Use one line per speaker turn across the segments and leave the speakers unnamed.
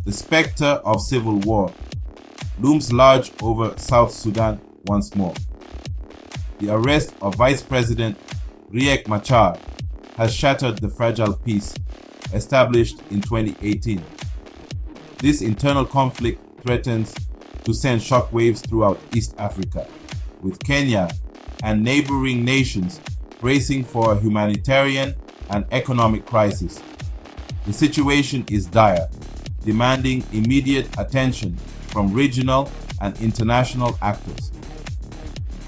The specter of civil war looms large over South Sudan once more. The arrest of Vice President Riek Machar has shattered the fragile peace established in 2018. This internal conflict threatens to send shockwaves throughout East Africa, with Kenya and neighboring nations bracing for a humanitarian and economic crisis. The situation is dire, demanding immediate attention from regional and international actors.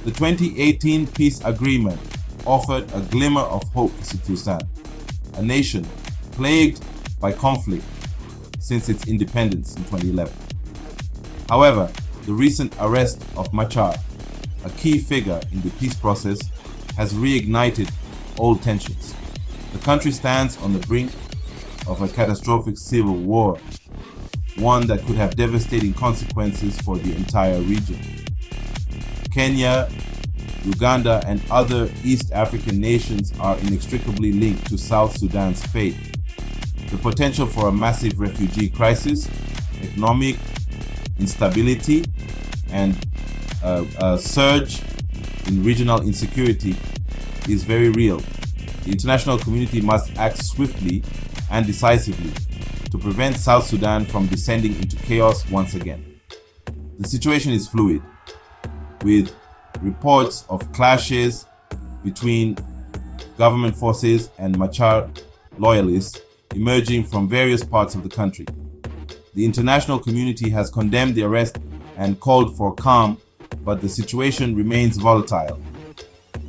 The 2018 peace agreement offered a glimmer of hope to Sudan, a nation plagued by conflict since its independence in 2011. However, the recent arrest of Machar, a key figure in the peace process, has reignited old tensions. The country stands on the brink of a catastrophic civil war, one that could have devastating consequences for the entire region. Kenya, Uganda, and other East African nations are inextricably linked to South Sudan's fate. The potential for a massive refugee crisis, economic instability, and a surge in regional insecurity is very real. The international community must act swiftly and decisively to prevent South Sudan from descending into chaos once again. The situation is fluid, with reports of clashes between government forces and Machar loyalists emerging from various parts of the country. The international community has condemned the arrest and called for calm, but the situation remains volatile.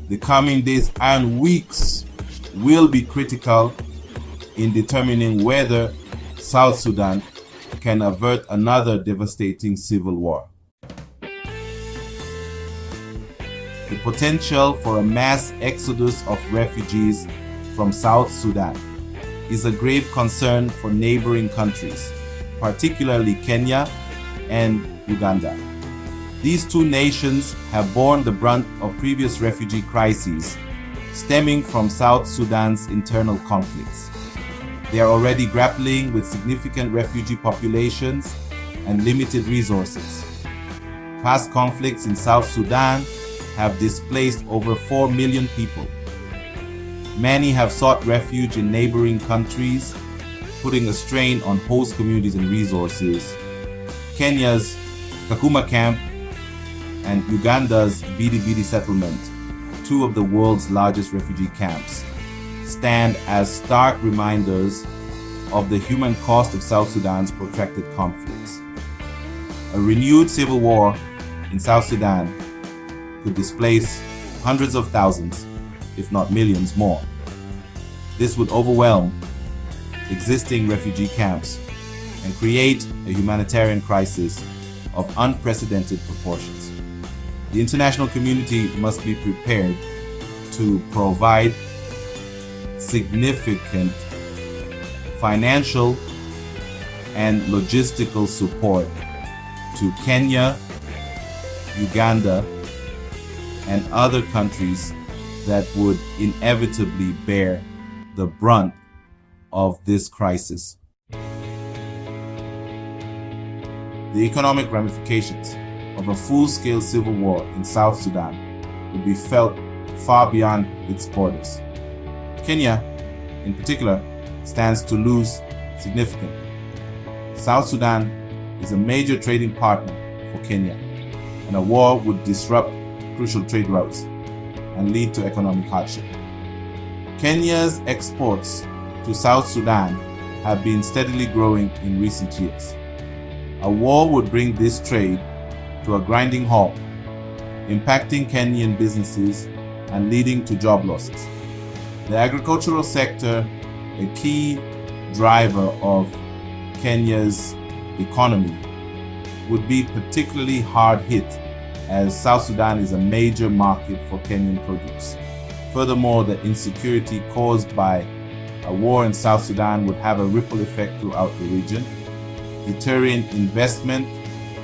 The coming days and weeks will be critical in determining whether South Sudan can avert another devastating civil war. The potential for a mass exodus of refugees from South Sudan is a grave concern for neighboring countries, particularly Kenya and Uganda. These two nations have borne the brunt of previous refugee crises stemming from South Sudan's internal conflicts. They are already grappling with significant refugee populations and limited resources. Past conflicts in South Sudan have displaced over 4 million people. Many have sought refuge in neighboring countries, putting a strain on host communities and resources. Kenya's Kakuma camp and Uganda's Bidi settlement, two of the world's largest refugee camps, stand as stark reminders of the human cost of South Sudan's protracted conflicts. A renewed civil war in South Sudan could displace hundreds of thousands, if not millions more. This would overwhelm existing refugee camps and create a humanitarian crisis of unprecedented proportions. The international community must be prepared to provide significant financial and logistical support to Kenya, Uganda, and other countries that would inevitably bear the brunt of this crisis. The economic ramifications of a full-scale civil war in South Sudan would be felt far beyond its borders. Kenya, in particular, stands to lose significantly. South Sudan is a major trading partner for Kenya, and a war would disrupt crucial trade routes and lead to economic hardship. Kenya's exports to South Sudan have been steadily growing in recent years. A war would bring this trade to a grinding halt, impacting Kenyan businesses and leading to job losses. The agricultural sector, a key driver of Kenya's economy, would be particularly hard hit as South Sudan is a major market for Kenyan produce. Furthermore, the insecurity caused by a war in South Sudan would have a ripple effect throughout the region, deterring investment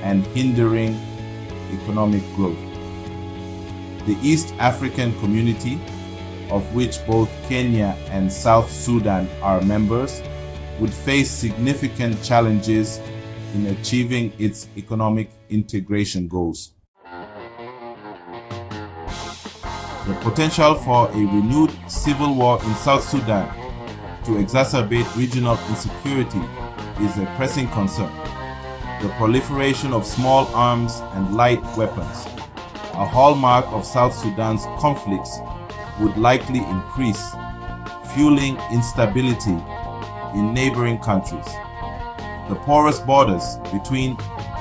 and hindering economic growth. The East African community, of which both Kenya and South Sudan are members, would face significant challenges in achieving its economic integration goals. The potential for a renewed civil war in South Sudan to exacerbate regional insecurity is a pressing concern. The proliferation of small arms and light weapons, a hallmark of South Sudan's conflicts, would likely increase, fueling instability in neighboring countries. The porous borders between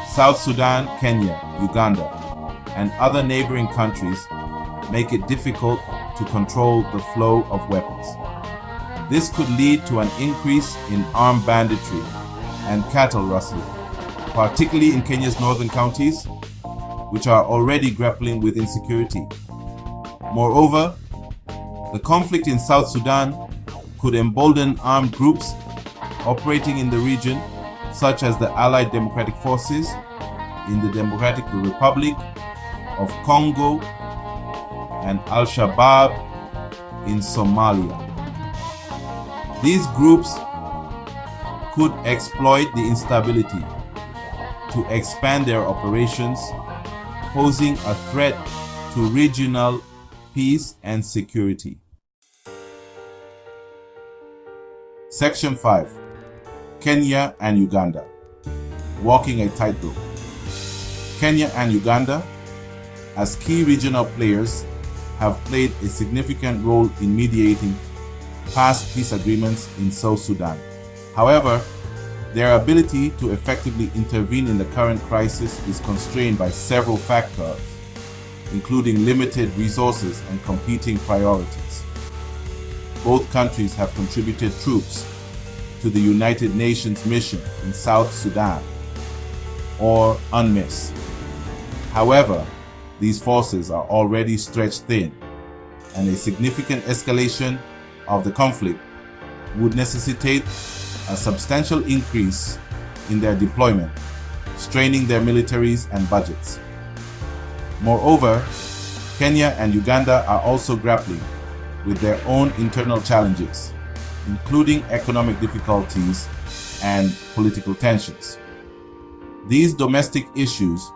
South Sudan, Kenya, Uganda, and other neighboring countries make it difficult to control the flow of weapons. This could lead to an increase in armed banditry and cattle rustling, particularly in Kenya's northern counties, which are already grappling with insecurity. Moreover, the conflict in South Sudan could embolden armed groups operating in the region, such as the Allied Democratic Forces in the Democratic Republic of Congo and Al-Shabaab in Somalia. These groups could exploit the instability to expand their operations, posing a threat to regional peace and security. Section 5. Kenya and Uganda. Walking a tightrope. Kenya and Uganda, as key regional players, have played a significant role in mediating past peace agreements in South Sudan. However, their ability to effectively intervene in the current crisis is constrained by several factors, including limited resources and competing priorities. Both countries have contributed troops to the United Nations mission in South Sudan, or UNMISS. However, these forces are already stretched thin, and a significant escalation of the conflict would necessitate a substantial increase in their deployment, straining their militaries and budgets. Moreover, Kenya and Uganda are also grappling with their own internal challenges, including economic difficulties and political tensions. These domestic issues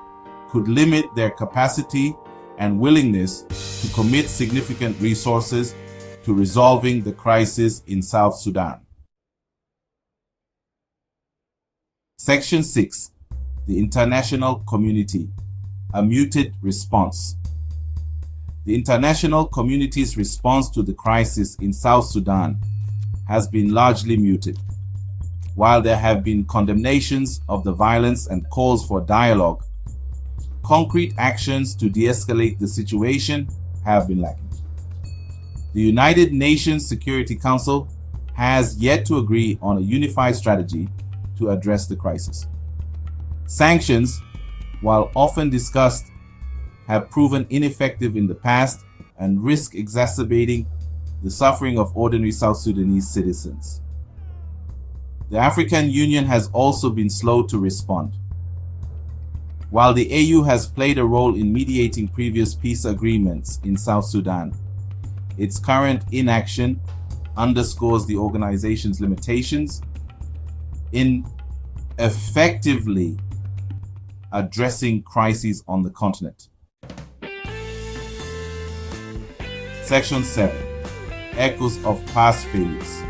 could limit their capacity and willingness to commit significant resources to resolving the crisis in South Sudan. Section 6. The international community. A muted response. The international community's response to the crisis in South Sudan has been largely muted. While there have been condemnations of the violence and calls for dialogue, concrete actions to de-escalate the situation have been lacking. The United Nations Security Council has yet to agree on a unified strategy to address the crisis. Sanctions, while often discussed, have proven ineffective in the past and risk exacerbating the suffering of ordinary South Sudanese citizens. The African Union has also been slow to respond. While the AU has played a role in mediating previous peace agreements in South Sudan, its current inaction underscores the organization's limitations in effectively addressing crises on the continent. Section 7. Echoes of past failures.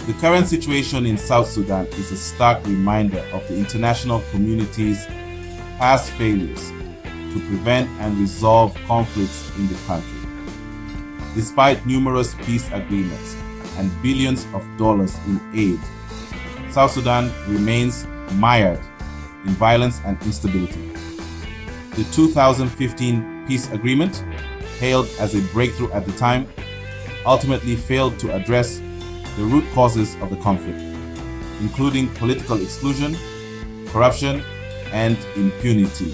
The current situation in South Sudan is a stark reminder of the international community's past failures to prevent and resolve conflicts in the country. Despite numerous peace agreements and billions of dollars in aid, South Sudan remains mired in violence and instability. The 2015 peace agreement, hailed as a breakthrough at the time, ultimately failed to address the root causes of the conflict, including political exclusion, corruption, and impunity.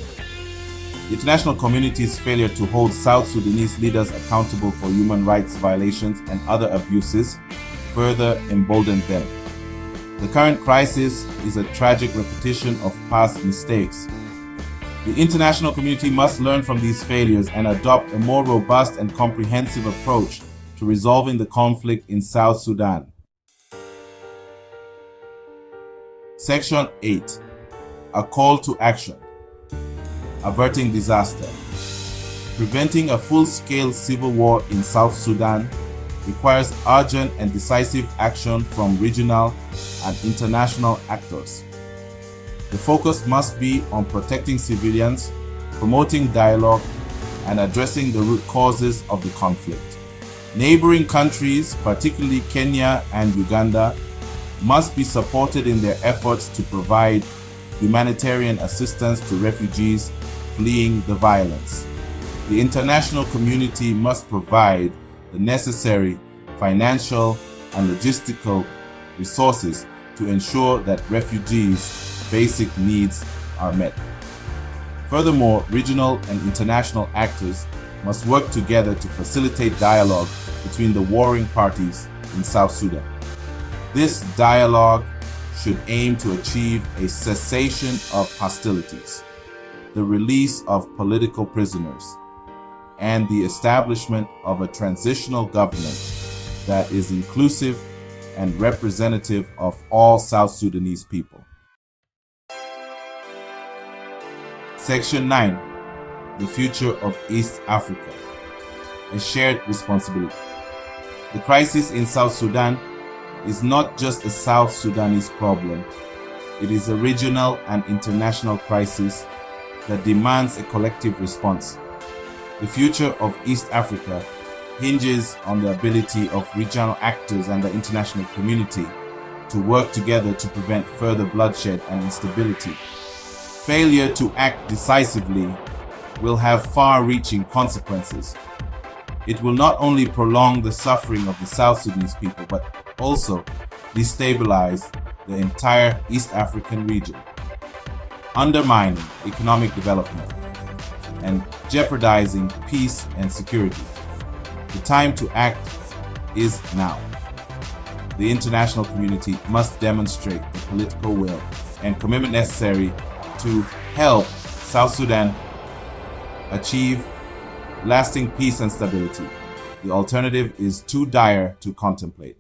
The international community's failure to hold South Sudanese leaders accountable for human rights violations and other abuses further emboldened them. The current crisis is a tragic repetition of past mistakes. The international community must learn from these failures and adopt a more robust and comprehensive approach to resolving the conflict in South Sudan. Section 8. A call to action. Averting disaster. Preventing a full-scale civil war in South Sudan requires urgent and decisive action from regional and international actors. The focus must be on protecting civilians, promoting dialogue, and addressing the root causes of the conflict. Neighboring countries, particularly Kenya and Uganda, must be supported in their efforts to provide humanitarian assistance to refugees fleeing the violence. The international community must provide the necessary financial and logistical resources to ensure that refugees' basic needs are met. Furthermore, regional and international actors must work together to facilitate dialogue between the warring parties in South Sudan. This dialogue should aim to achieve a cessation of hostilities, the release of political prisoners, and the establishment of a transitional government that is inclusive and representative of all South Sudanese people. Section 9. The future of East Africa. A shared responsibility. The crisis in South Sudan is not just a South Sudanese problem. It is a regional and international crisis that demands a collective response. The future of East Africa hinges on the ability of regional actors and the international community to work together to prevent further bloodshed and instability. Failure to act decisively will have far-reaching consequences. It will not only prolong the suffering of the South Sudanese people, but also destabilize the entire East African region, undermining economic development and jeopardizing peace and security. The time to act is now. The international community must demonstrate the political will and commitment necessary to help South Sudan achieve lasting peace and stability. The alternative is too dire to contemplate.